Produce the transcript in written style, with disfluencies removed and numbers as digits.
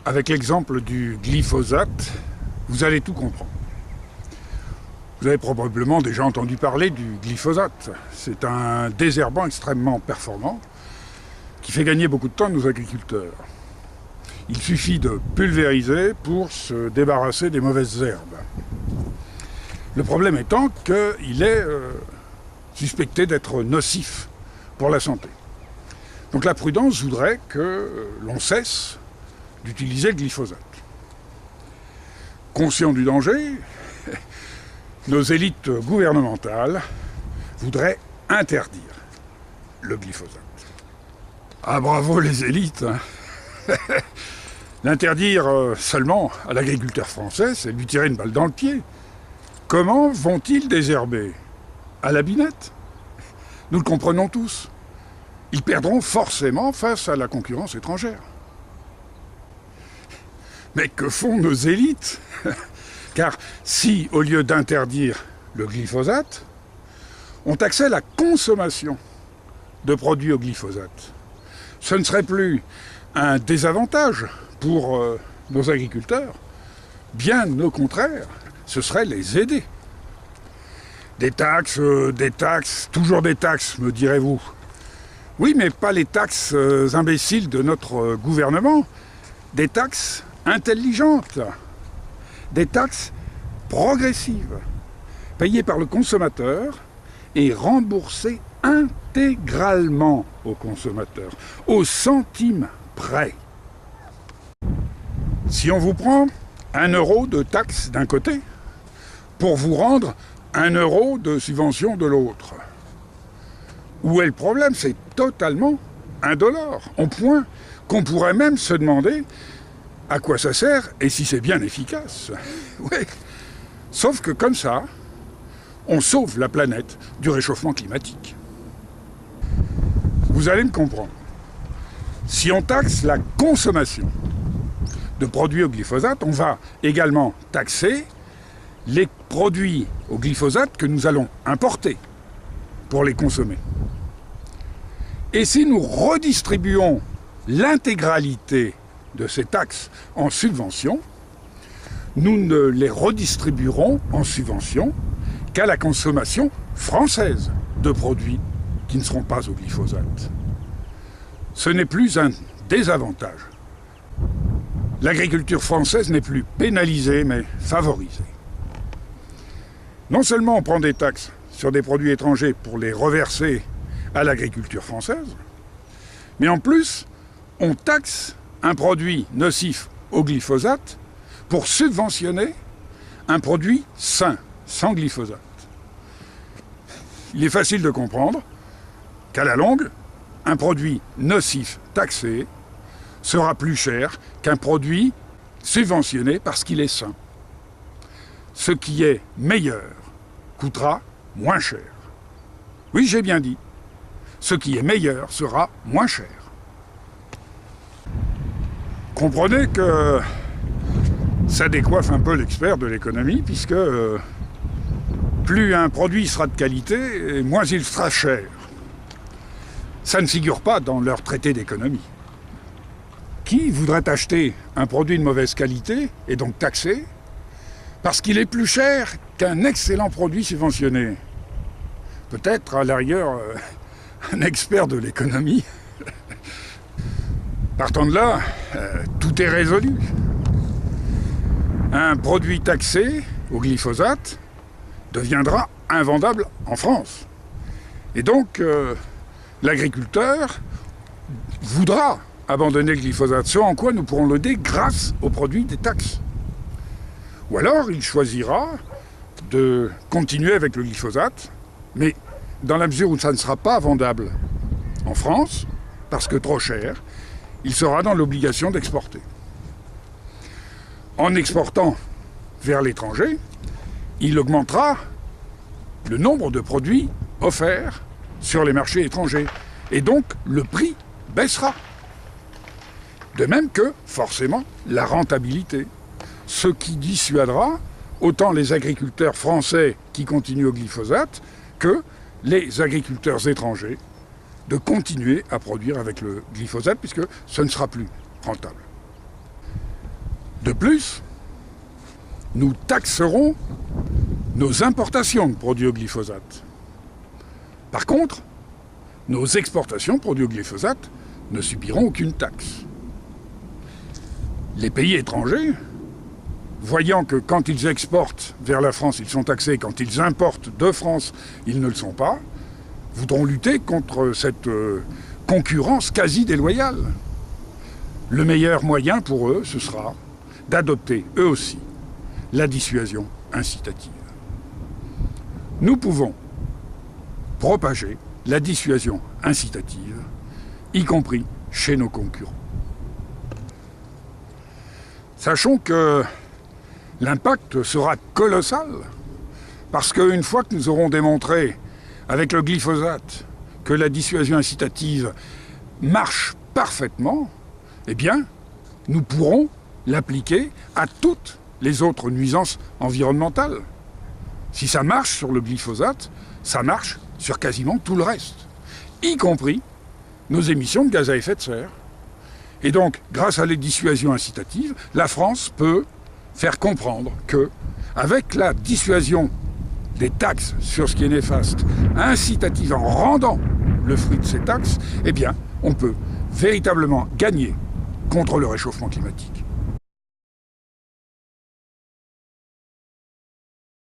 Avec l'exemple du glyphosate, vous allez tout comprendre. Vous avez probablement déjà entendu parler du glyphosate. C'est un désherbant extrêmement performant qui fait gagner beaucoup de temps à nos agriculteurs. Il suffit de pulvériser pour se débarrasser des mauvaises herbes. Le problème étant qu'il est suspecté d'être nocif pour la santé. Donc la prudence voudrait que l'on cesse d'utiliser le glyphosate. Conscients du danger, nos élites gouvernementales voudraient interdire le glyphosate. Ah bravo les élites, hein. L'interdire seulement à l'agriculteur français, c'est lui tirer une balle dans le pied. Comment vont-ils désherber? À la binette? Nous le comprenons tous. Ils perdront forcément face à la concurrence étrangère. Mais que font nos élites? Car si, au lieu d'interdire le glyphosate, on taxait la consommation de produits au glyphosate, ce ne serait plus un désavantage pour nos agriculteurs. Bien au contraire, ce serait les aider. Des taxes, toujours des taxes, me direz-vous. Oui, mais pas les taxes imbéciles de notre gouvernement. Des taxes intelligentes. Des taxes progressives, payées par le consommateur et remboursées intégralement au consommateur, au centime près. Si on vous prend 1 euro de taxe d'un côté, pour vous rendre 1 euro de subvention de l'autre. Où est le problème? C'est totalement indolore, au point qu'on pourrait même se demander à quoi ça sert et si c'est bien efficace. Oui. Sauf que comme ça, on sauve la planète du réchauffement climatique. Vous allez me comprendre. Si on taxe la consommation de produits au glyphosate, on va également taxer les produits au glyphosate que nous allons importer pour les consommer. Et si nous redistribuons l'intégralité de ces taxes en subventions, nous ne les redistribuerons en subventions qu'à la consommation française de produits qui ne seront pas au glyphosate. Ce n'est plus un désavantage. L'agriculture française n'est plus pénalisée, mais favorisée. Non seulement on prend des taxes sur des produits étrangers pour les reverser à l'agriculture française, mais en plus, on taxe un produit nocif au glyphosate pour subventionner un produit sain, sans glyphosate. Il est facile de comprendre qu'à la longue, un produit nocif taxé sera plus cher qu'un produit subventionné parce qu'il est sain. Ce qui est meilleur coûtera moins cher. Oui, j'ai bien dit. Ce qui est meilleur sera moins cher. Comprenez que ça décoiffe un peu l'expert de l'économie, puisque plus un produit sera de qualité, moins il sera cher. Ça ne figure pas dans leur traité d'économie. Qui voudrait acheter un produit de mauvaise qualité, et donc taxé, parce qu'il est plus cher qu'un excellent produit subventionné? Peut-être, à l'arrière, un expert de l'économie. Partant de là, tout est résolu. Un produit taxé au glyphosate deviendra invendable en France. Et donc, l'agriculteur voudra abandonner le glyphosate, ce en quoi nous pourrons l'aider grâce au produit des taxes. Ou alors, il choisira de continuer avec le glyphosate, mais dans la mesure où ça ne sera pas vendable en France, parce que trop cher, il sera dans l'obligation d'exporter. En exportant vers l'étranger, il augmentera le nombre de produits offerts sur les marchés étrangers. Et donc, le prix baissera. De même que, forcément, la rentabilité. Ce qui dissuadera autant les agriculteurs français qui continuent au glyphosate que les agriculteurs étrangers de continuer à produire avec le glyphosate, puisque ce ne sera plus rentable. De plus, nous taxerons nos importations de produits au glyphosate. Par contre, nos exportations de produits au glyphosate ne subiront aucune taxe. Les pays étrangers, voyant que quand ils exportent vers la France, ils sont taxés, quand ils importent de France, ils ne le sont pas, voudront lutter contre cette concurrence quasi déloyale. Le meilleur moyen pour eux, ce sera d'adopter, eux aussi, la dissuasion incitative. Nous pouvons propager la dissuasion incitative, y compris chez nos concurrents. Sachons que l'impact sera colossal, parce qu'une fois que nous aurons démontré avec le glyphosate que la dissuasion incitative marche parfaitement, eh bien, nous pourrons l'appliquer à toutes les autres nuisances environnementales. Si ça marche sur le glyphosate, ça marche sur quasiment tout le reste, y compris nos émissions de gaz à effet de serre. Et donc, grâce à les dissuasions incitatives, la France peut faire comprendre que, avec la dissuasion des taxes sur ce qui est néfaste, incitative en rendant le fruit de ces taxes, eh bien, on peut véritablement gagner contre le réchauffement climatique.